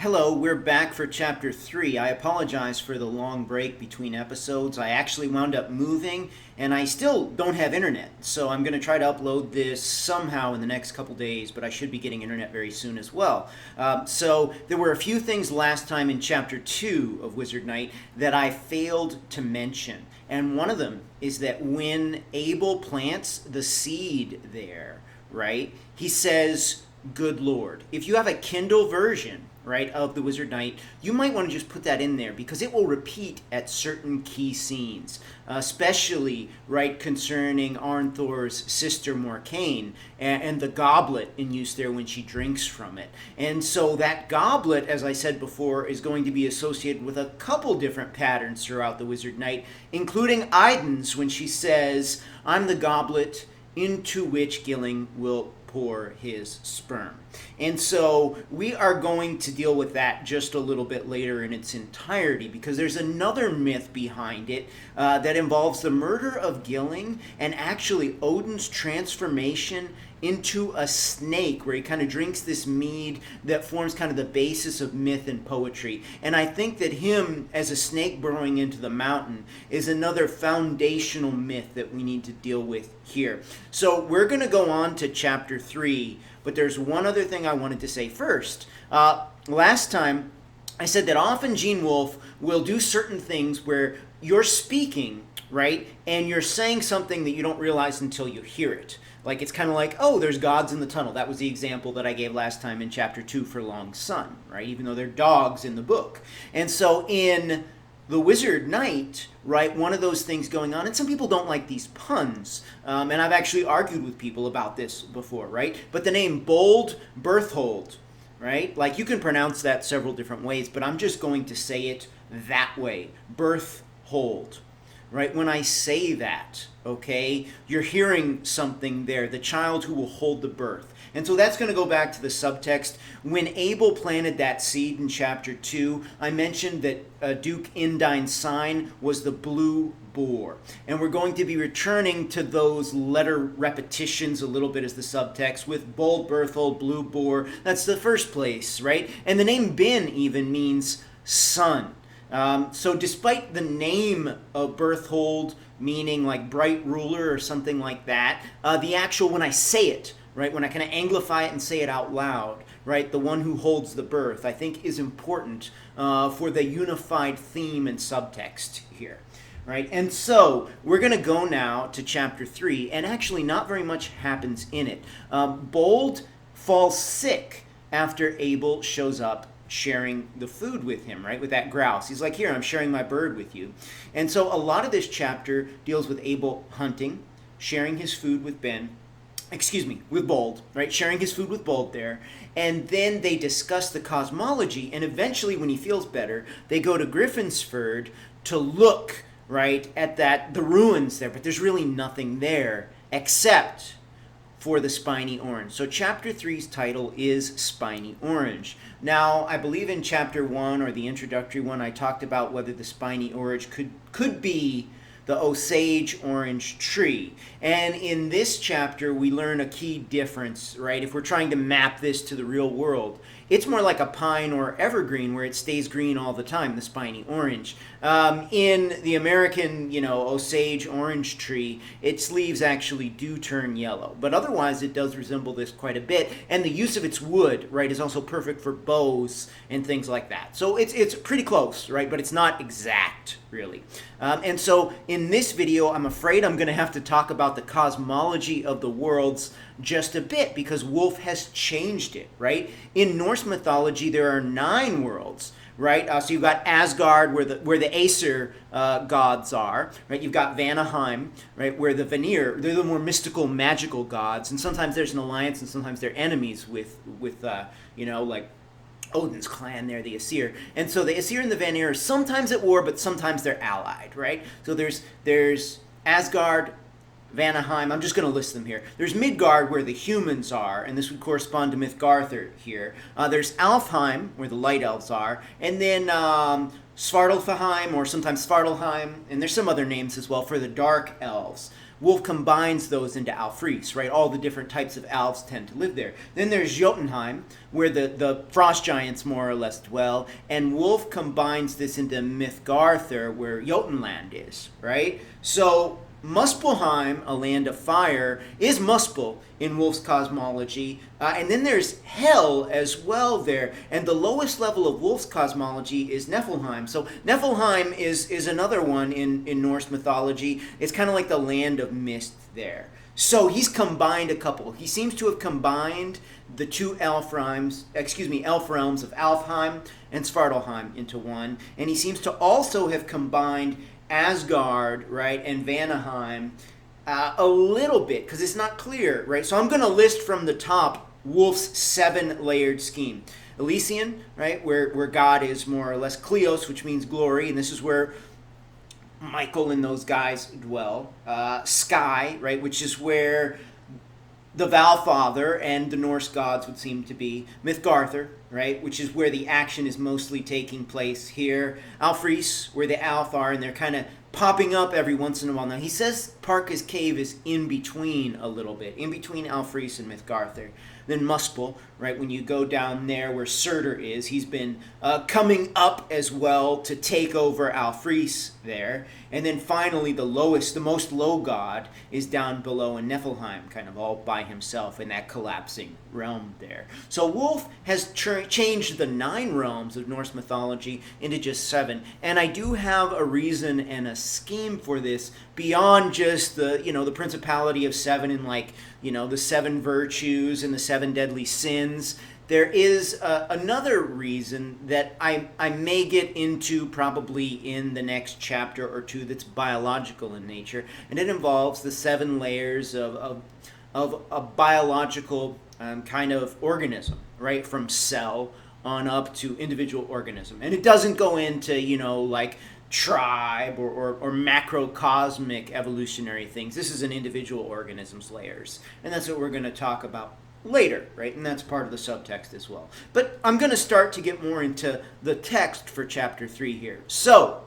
Hello, we're back for chapter 3. I apologize for the long break between episodes. I actually wound up moving and I still don't have internet. So I'm going to try to upload this somehow in the next couple days, but I should be getting internet very soon as well. So there were a few things last time in chapter 2 of Wizard Knight that I failed to mention. And one of them is that when Abel plants the seed there, right, he says, "Good Lord." If you have a Kindle version, right, of the Wizard Knight, you might want to just put that in there because it will repeat at certain key scenes, especially, right, concerning Arnthor's sister Morcaine and the goblet in use there when she drinks from it. And so that goblet, as I said before, is going to be associated with a couple different patterns throughout the Wizard Knight, including Aiden's when she says, "I'm the goblet into which Gilling will pour his sperm." And so we are going to deal with that just a little bit later in its entirety because there's another myth behind it that involves the murder of Gilling and actually Odin's transformation into a snake where he kind of drinks this mead that forms kind of the basis of myth and poetry. And I think that him as a snake burrowing into the mountain is another foundational myth that we need to deal with here. So we're going to go on to chapter 3, but there's one other thing I wanted to say first. Last time I said that often Gene Wolfe will do certain things where you're speaking, right, and you're saying something that you don't realize until you hear it. Like, it's kind of like, oh, there's gods in the tunnel. That was the example that I gave last time in chapter 2 for Long Sun, right? Even though they're dogs in the book. And so in The Wizard Knight, right, one of those things going on, and some people don't like these puns, and I've actually argued with people about this before, right? But the name Bold Berthold, right? Like, you can pronounce that several different ways, but I'm just going to say it that way. Berthold. Right? When I say that, okay, you're hearing something there, the child who will hold the birth. And so that's going to go back to the subtext. When Abel planted that seed in chapter 2, I mentioned that Duke Indine's sign was the blue boar. And we're going to be returning to those letter repetitions a little bit as the subtext with Bold Berthold, blue boar. That's the first place, right? And the name Bin even means son. So despite the name of Berthold meaning like bright ruler or something like that, the actual, when I say it, right, when I kind of anglify it and say it out loud, right, the one who holds the birth, I think is important for the unified theme and subtext here. Right? And so we're going to go now to chapter 3, and actually not very much happens in it. Bold falls sick after Abel shows up sharing the food with him, right? With that grouse. He's like, here, I'm sharing my bird with you. And so a lot of this chapter deals with Abel hunting, sharing his food with with Bold, right? Sharing his food with Bold there. And then they discuss the cosmology, and eventually when he feels better, they go to Griffonsford to look, right, at the ruins there, but there's really nothing there except for the Spiny Orange. So chapter 3's title is Spiny Orange. Now, I believe in chapter 1 or the introductory one, I talked about whether the Spiny Orange could be the Osage orange tree. And in this chapter, we learn a key difference, right? If we're trying to map this to the real world, it's more like a pine or evergreen where it stays green all the time, the spiny orange. In the American, Osage orange tree, its leaves actually do turn yellow. But otherwise, it does resemble this quite a bit. And the use of its wood, right, is also perfect for bows and things like that. So it's pretty close, right? But it's not exact, really. And so in this video, I'm afraid I'm going to have to talk about the cosmology of the worlds just a bit because Wolfe has changed it, right? In Norse mythology, there are 9 worlds, right? So you've got Asgard, where the Aesir gods are, right? You've got Vanaheim, right, where the Vanir, they're the more mystical, magical gods, and sometimes there's an alliance, and sometimes they're enemies with like Odin's clan there, the Aesir. And so the Aesir and the Vanir are sometimes at war, but sometimes they're allied, right? So there's Asgard, Vanaheim, I'm just going to list them here. There's Midgard, where the humans are, and this would correspond to Mythgarther here. There's Alfheim, where the light elves are, and then Svartalfheim, or sometimes Svartalheim, and there's some other names as well for the dark elves. Wolfe combines those into Alfreece, right? All the different types of elves tend to live there. Then there's Jotunheim, where the frost giants more or less dwell, and Wolfe combines this into Mythgarther, where Jotunland is, right? So Muspelheim, a land of fire, is Muspel in Wolfe's cosmology. And then there's Hell as well there. And the lowest level of Wolfe's cosmology is Niflheim. So Niflheim is another one in Norse mythology. It's kind of like the land of mist there. So he's combined a couple. He seems to have combined the two elf realms of Alfheim and Svartalheim into one. And he seems to also have combined Asgard, right, and Vanaheim a little bit, because it's not clear, right? So I'm going to list from the top Wolfe's 7-layered scheme. Elysian, right, where God is more or less Kleos, which means glory, and this is where Michael and those guys dwell. Sky, right, which is where the Valfather and the Norse gods would seem to be. Mythgarther, right, which is where the action is mostly taking place here. Alfreece, where the Alf are, and they're kind of popping up every once in a while. Now, he says Parka's Cave is in between a little bit, in between Alfreece and Mythgarther. Then Muspel, right, when you go down there where Surtur is, he's been coming up as well to take over Alfreece there. And then finally, the most low god is down below in Niflheim, kind of all by himself in that collapsing realm there. So Wolfe has changed the 9 realms of Norse mythology into just 7. And I do have a reason and a scheme for this beyond just the principality of 7 and the 7 virtues and the 7 deadly sins. There is another reason that I may get into probably in the next chapter or two that's biological in nature, and it involves the 7 layers of a biological kind of organism, right, from cell on up to individual organism. And it doesn't go into, tribe or macrocosmic evolutionary things. This is an individual organism's layers, and that's what we're going to talk about later, right? And that's part of the subtext as well. But I'm going to start to get more into the text for chapter 3 here. So,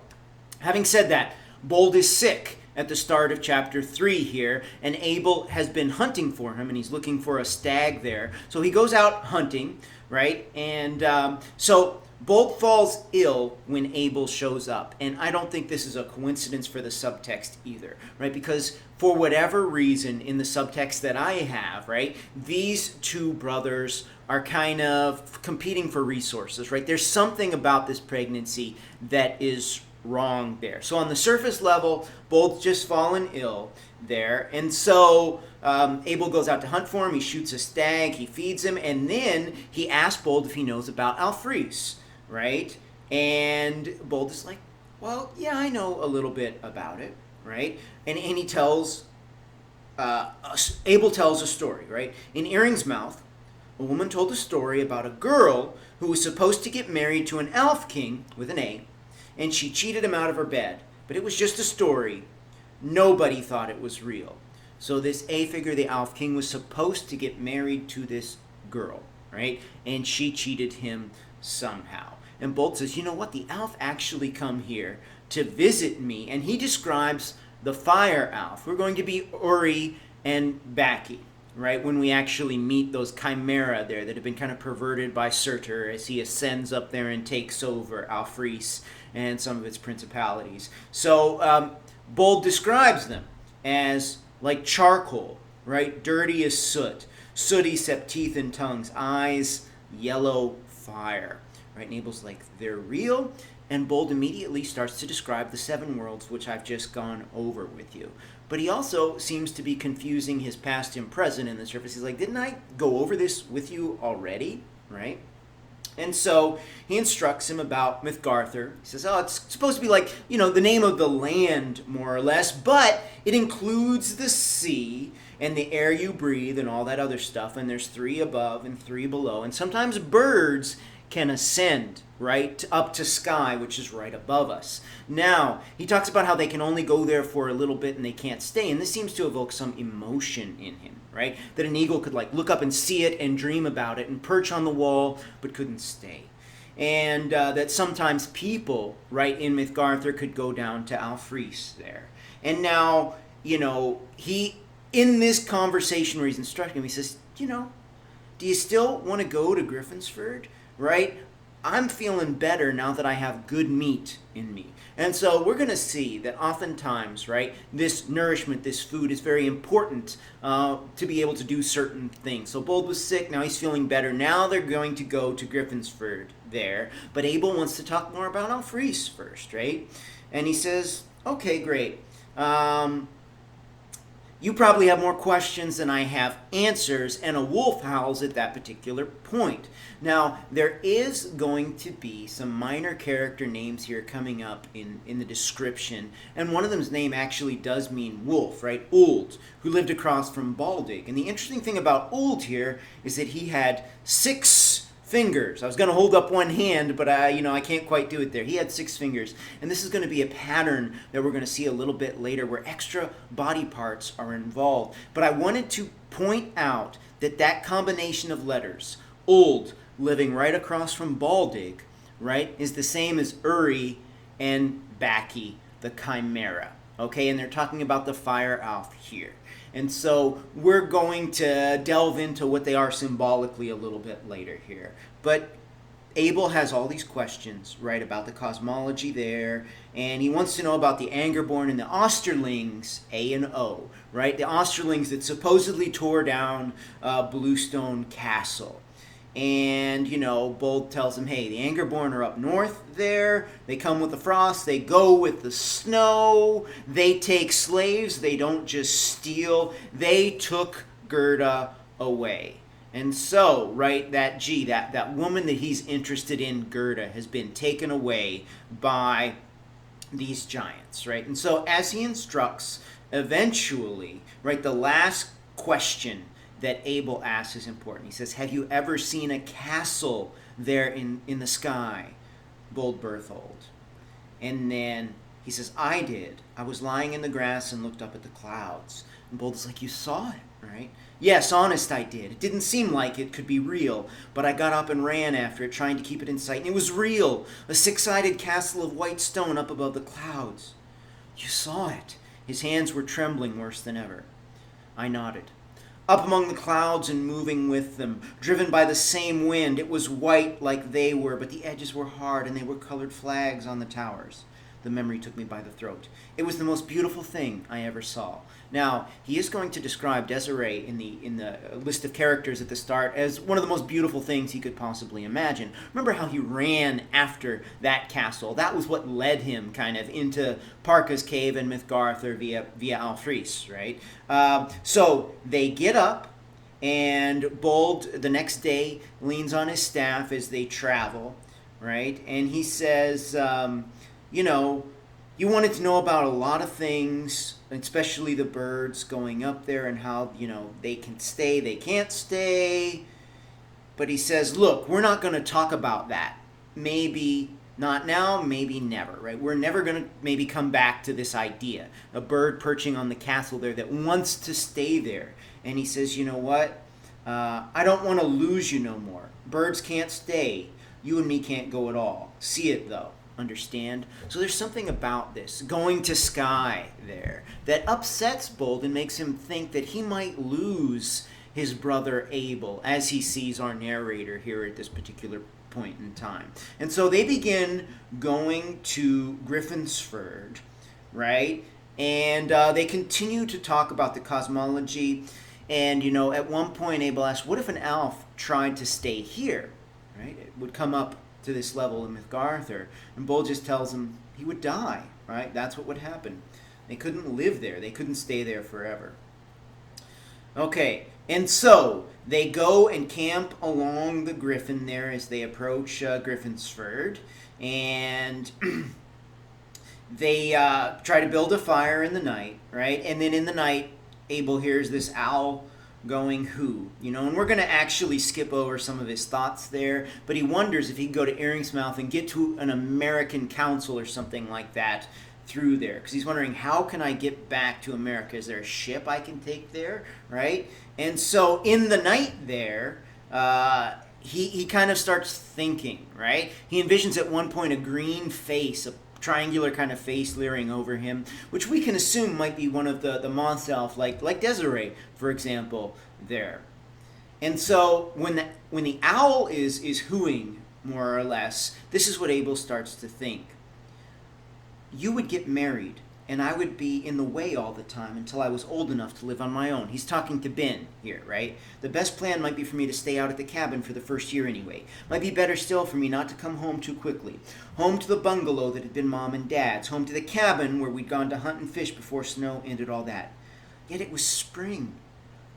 having said that, Bold is sick at the start of chapter 3 here, and Abel has been hunting for him, and he's looking for a stag there. So he goes out hunting, right? And so Bold falls ill when Abel shows up. And I don't think this is a coincidence for the subtext either, right? Because for whatever reason in the subtext that I have, right, these two brothers are kind of competing for resources, right? There's something about this pregnancy that is wrong there. So on the surface level, Bold's just fallen ill there. And so Abel goes out to hunt for him. He shoots a stag. He feeds him. And then he asks Bold if he knows about Alfreece, right? And Bold is like, well, yeah, I know a little bit about it, right? And he tells, Abel tells a story, right? In Earring's mouth, a woman told a story about a girl who was supposed to get married to an elf king with an A, and she cheated him out of her bed. But it was just a story. Nobody thought it was real. So this A figure, the elf king, was supposed to get married to this girl, right? And she cheated him somehow. And Bolt says, you know what? The elf actually come here to visit me. And he describes the fire elf. We're going to be Uri and Baki, right? When we actually meet those chimera there that have been kind of perverted by Surtur as he ascends up there and takes over Alfreece and some of its principalities. So Bold describes them as like charcoal, right? Dirty as soot, sooty except teeth and tongues, eyes, yellow fire, right? And Abel's like, they're real. And Bold immediately starts to describe the 7 worlds, which I've just gone over with you. But he also seems to be confusing his past and present in the surface. He's like, didn't I go over this with you already, right? And so he instructs him about Mythgarther. He says, oh, it's supposed to be like, the name of the land, more or less, but it includes the sea and the air you breathe and all that other stuff, and there's 3 above and 3 below, and sometimes birds can ascend, right, up to sky, which is right above us. Now, he talks about how they can only go there for a little bit and they can't stay, and this seems to evoke some emotion in him, right? That an eagle could look up and see it and dream about it and perch on the wall, but couldn't stay. And that sometimes people, right, in Mythgarther could go down to Alfreece there. And now, he, in this conversation where he's instructing him, he says, do you still want to go to Griffonsford, right? I'm feeling better now that I have good meat in me. And so we're going to see that oftentimes, right, this nourishment, this food is very important to be able to do certain things. So Bold was sick, now he's feeling better. Now they're going to go to Griffonsford there. But Abel wants to talk more about Alfreece first, right? And he says, okay, great. You probably have more questions than I have answers, and a wolf howls at that particular point. Now, there is going to be some minor character names here coming up in the description, and one of them's name actually does mean wolf, right? Old, who lived across from Baldig. And the interesting thing about Old here is that he had 6 fingers. I was going to hold up one hand, but I can't quite do it there. He had 6 fingers. And this is going to be a pattern that we're going to see a little bit later where extra body parts are involved. But I wanted to point out that combination of letters, Old, living right across from Baldig, right, is the same as Uri and Baki, the Chimera. Okay, and they're talking about the fire elf here. And so we're going to delve into what they are symbolically a little bit later here. But Abel has all these questions, right, about the cosmology there, and he wants to know about the Angerborn and the Osterlings, A and O, right? The Osterlings that supposedly tore down Bluestone Castle. And, Bold tells him, hey, the Angerborn are up north there. They come with the frost. They go with the snow. They take slaves. They don't just steal. They took Gerda away. And so, right, that woman that he's interested in, Gerda, has been taken away by these giants, right? And so as he instructs, eventually, right, the last question that Abel asks is important. He says, have you ever seen a castle there in the sky, Bold Berthold? And then he says, I did. I was lying in the grass and looked up at the clouds. And Bold is like, you saw it, right? Yes, honest, I did. It didn't seem like it could be real, but I got up and ran after it, trying to keep it in sight. And it was real, a 6-sided castle of white stone up above the clouds. You saw it. His hands were trembling worse than ever. I nodded. Up among the clouds and moving with them, driven by the same wind. It was white like they were, but the edges were hard and they were colored flags on the towers. The memory took me by the throat. It was the most beautiful thing I ever saw. Now, he is going to describe Desiree in the list of characters at the start as one of the most beautiful things he could possibly imagine. Remember how he ran after that castle? That was what led him kind of into Parka's cave and Mythgarther via Alfreece, right? So they get up, and Bold the next day leans on his staff as they travel, right? And he says, you wanted to know about a lot of things, especially the birds going up there and how, they can stay, they can't stay. But he says, look, we're not going to talk about that. Maybe not now, maybe never, right? We're never going to maybe come back to this idea. A bird perching on the castle there that wants to stay there. And he says, you know what? I don't want to lose you no more. Birds can't stay. You and me can't go at all. See it, though. Understand? So there's something about this going to sky there that upsets Bold and makes him think that he might lose his brother Abel as he sees our narrator here at this particular point in time. And so they begin going to Griffonsford, right? And they continue to talk about the cosmology. And, at one point Abel asks, what if an elf tried to stay here, right? It would come up to this level in Mythgarther, and Bold just tells him he would die, right? That's what would happen. They couldn't live there. They couldn't stay there forever. Okay, and so they go and camp along the Griffin there as they approach Griffonsford, and they try to build a fire in the night, right? And then in the night, Abel hears this owl going who, and we're going to actually skip over some of his thoughts there, but he wonders if he can go to Earingsmouth and get to an American council or something like that through there, because he's wondering, how can I get back to America? Is there a ship I can take there, right? And so in the night there, he kind of starts thinking, right? He envisions at one point a green face triangular kind of face leering over him, which we can assume might be one of the moth elf, like Desiree, for example, there. And so when the owl is hooing, more or less, this is what Abel starts to think. You would get married, and I would be in the way all the time until I was old enough to live on my own. He's talking to Ben here, right? The best plan might be for me to stay out at the cabin for the first year anyway. Might be better still for me not to come home too quickly. Home to the bungalow that had been Mom and Dad's. Home to the cabin where we'd gone to hunt and fish before snow ended all that. Yet it was spring.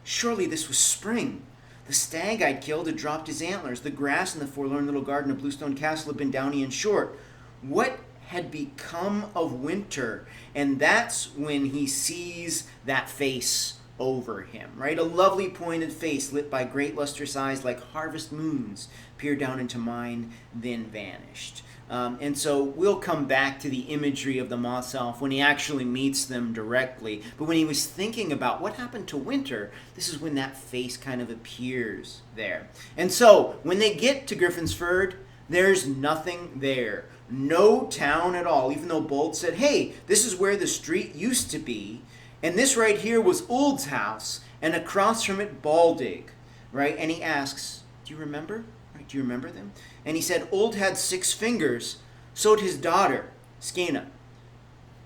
Surely this was spring. The stag I'd killed had dropped his antlers. The grass in the forlorn little garden of Bluestone Castle had been downy and short. What had become of winter? And that's when he sees that face over him, right? A lovely pointed face lit by great lustrous eyes like harvest moons peered down into mine, then vanished. And so we'll come back to the imagery of the moth elf when he actually meets them directly. But when he was thinking about what happened to winter, this is when that face kind of appears there. And so when they get to Griffonsford, there's nothing there. No town at all, even though Bold said, hey, this is where the street used to be. And this right here was Ould's house, and across from it, Baldig, right? And he asks, do you remember? Right? Do you remember them? And he said, Old had 6 fingers, so did his daughter, Skena,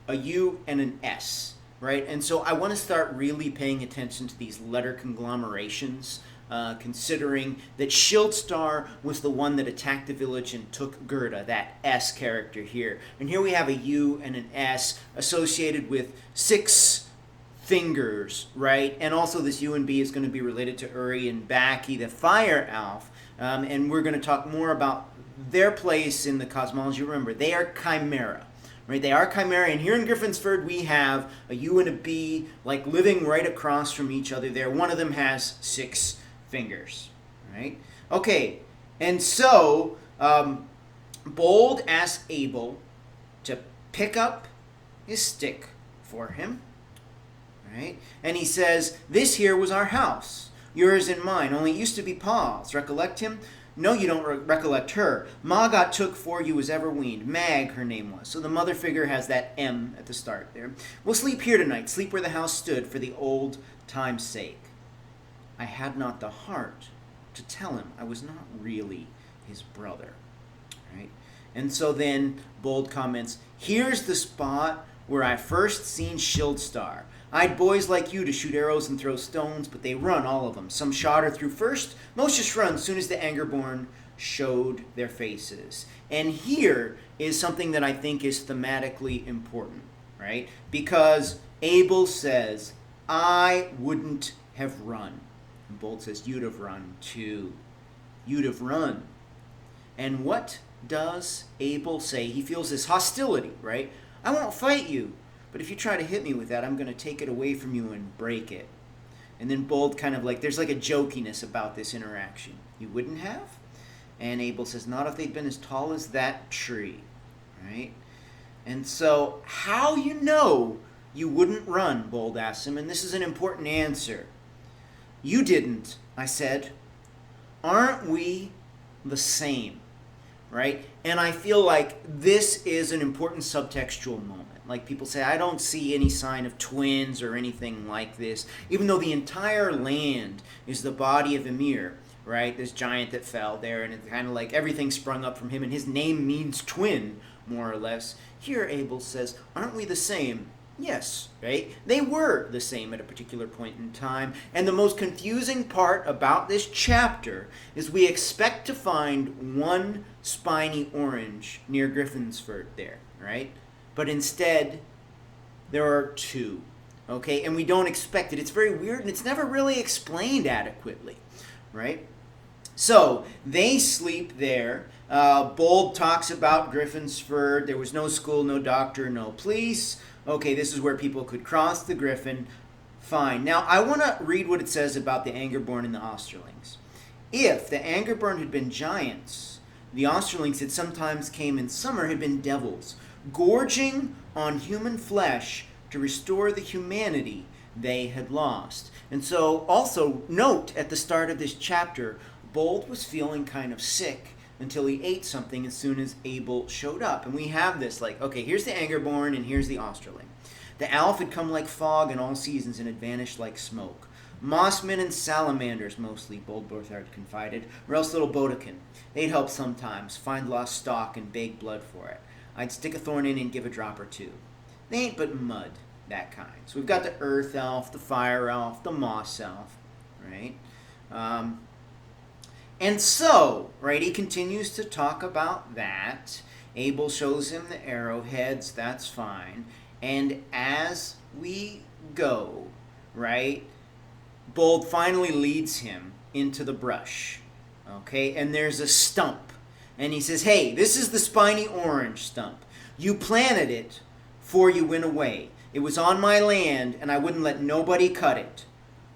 a U and an S, right? And so I want to start really paying attention to these letter conglomerations, considering that Schildstar was the one that attacked the village and took Gerda, that S character here. And here we have a U and an S associated with 6 fingers, right? And also this U and B is going to be related to Uri and Baki, the fire elf. And we're going to talk more about their place in the cosmology. Remember, they are chimera, right? They are chimera. And here in Griffonsford, we have a U and a B, like living right across from each other there. One of them has 6 fingers, right? Okay, and so Bold asks Abel to pick up his stick for him, right? And he says, this here was our house, yours and mine, only it used to be Pa's. Recollect him? No, you don't recollect her. Ma got took 'fore you was ever weaned. Mag, her name was. So the mother figure has that M at the start there. We'll sleep here tonight, sleep where the house stood for the old time's sake. I had not the heart to tell him I was not really his brother, right? And so then Bold comments, here's the spot where I first seen Schildstar. I'd boys like you to shoot arrows and throw stones, but they run, all of them. Some shot her through first, most just run soon as the Angerborn showed their faces. And here is something that I think is thematically important, right? Because Abel says, I wouldn't have run. And Bold says, you'd have run too. You'd have run. And what does Abel say? He feels this hostility, right? I won't fight you, but if you try to hit me with that, I'm going to take it away from you and break it. And then Bold kind of like, there's like a jokiness about this interaction. You wouldn't have? And Abel says, not if they'd been as tall as that tree, right? And so, how you know you wouldn't run, Bold asks him, and this is an important answer. You didn't, I said. Aren't we the same? Right? And I feel like this is an important subtextual moment. Like people say, I don't see any sign of twins or anything like this, even though the entire land is the body of Ymir, right? This giant that fell there, and it's kind of like everything sprung up from him, and his name means twin, more or less. Here Abel says, aren't we the same? Yes, right? They were the same at a particular point in time. And the most confusing part about this chapter is we expect to find one Spiny Orange near Griffonsford there, right? But instead, there are 2, okay? And we don't expect it. It's very weird, and it's never really explained adequately, right? So, they sleep there. Bold talks about Griffonsford. There was no school, no doctor, no police. Okay, this is where people could cross the Griffin. Fine. Now, I want to read what it says about the Angerborn and the Osterlings. If the Angerborn had been giants, the Osterlings that sometimes came in summer had been devils, gorging on human flesh to restore the humanity they had lost. And so, also, note at the start of this chapter, Bold was feeling kind of sick until he ate something as soon as Abel showed up. And we have this like, okay, here's the Angerborn and here's the Austerling. The Alf had come like fog in all seasons and had vanished like smoke. Mossmen and salamanders mostly, Bold Berthard confided, or else little Bodekin. They'd help sometimes, find lost stock and beg blood for it. I'd stick a thorn in and give a drop or two. They ain't but mud, that kind. So we've got the Earth Elf, the Fire Elf, the Moss Elf, right? And so, right, he continues to talk about that. Abel shows him the arrowheads, that's fine. And as we go, right, Bold finally leads him into the brush, okay? And there's a stump. And he says, hey, this is the Spiny Orange stump. You planted it 'fore you went away. It was on my land, and I wouldn't let nobody cut it.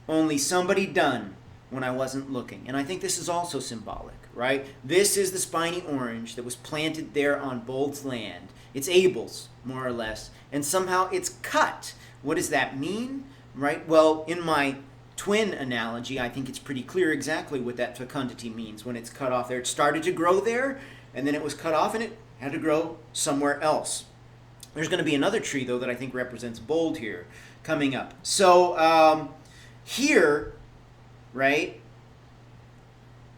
Only somebody done when I wasn't looking. And I think this is also symbolic, right? This is the Spiny Orange that was planted there on Bold's land. It's Abel's, more or less. And somehow it's cut. What does that mean, right? Well, in my twin analogy, I think it's pretty clear exactly what that fecundity means when it's cut off there. It started to grow there, and then it was cut off, and it had to grow somewhere else. There's going to be another tree, though, that I think represents Bold here coming up. So here, right,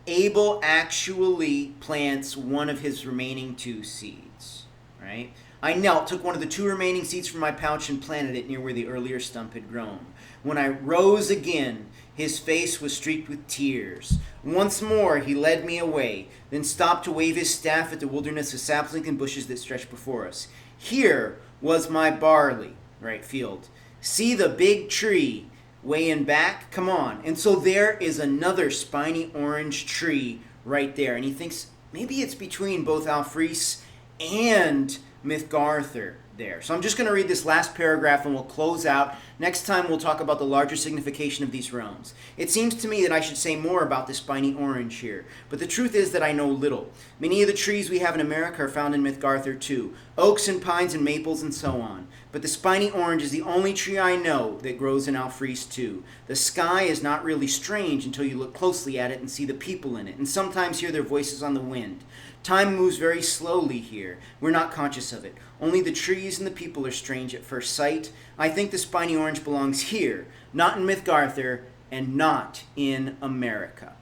Abel actually plants one of his remaining 2 seeds, right? I knelt, took one of the 2 remaining seeds from my pouch and planted it near where the earlier stump had grown. When I rose again, his face was streaked with tears. Once more he led me away, then stopped to wave his staff at the wilderness of saplings and bushes that stretched before us. Here was my barley, right, field. See the big tree way in back? Come on. And so there is another Spiny Orange tree right there. And he thinks maybe it's between both Alfreece and Mythgarther there. So I'm just going to read this last paragraph and we'll close out. Next time we'll talk about the larger signification of these realms. It seems to me that I should say more about the Spiny Orange here, but the truth is that I know little. Many of the trees we have in America are found in Mythgarther too. Oaks and pines and maples and so on. But the Spiny Orange is the only tree I know that grows in Alfreece too. The sky is not really strange until you look closely at it and see the people in it, and sometimes hear their voices on the wind. Time moves very slowly here. We're not conscious of it. Only the trees and the people are strange at first sight. I think the Spiny Orange belongs here, not in Mythgarther, and not in America.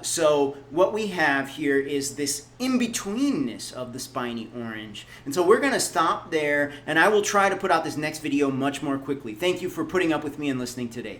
So what we have here is this in-betweenness of the Spiny Orange. And so we're going to stop there, and I will try to put out this next video much more quickly. Thank you for putting up with me and listening today.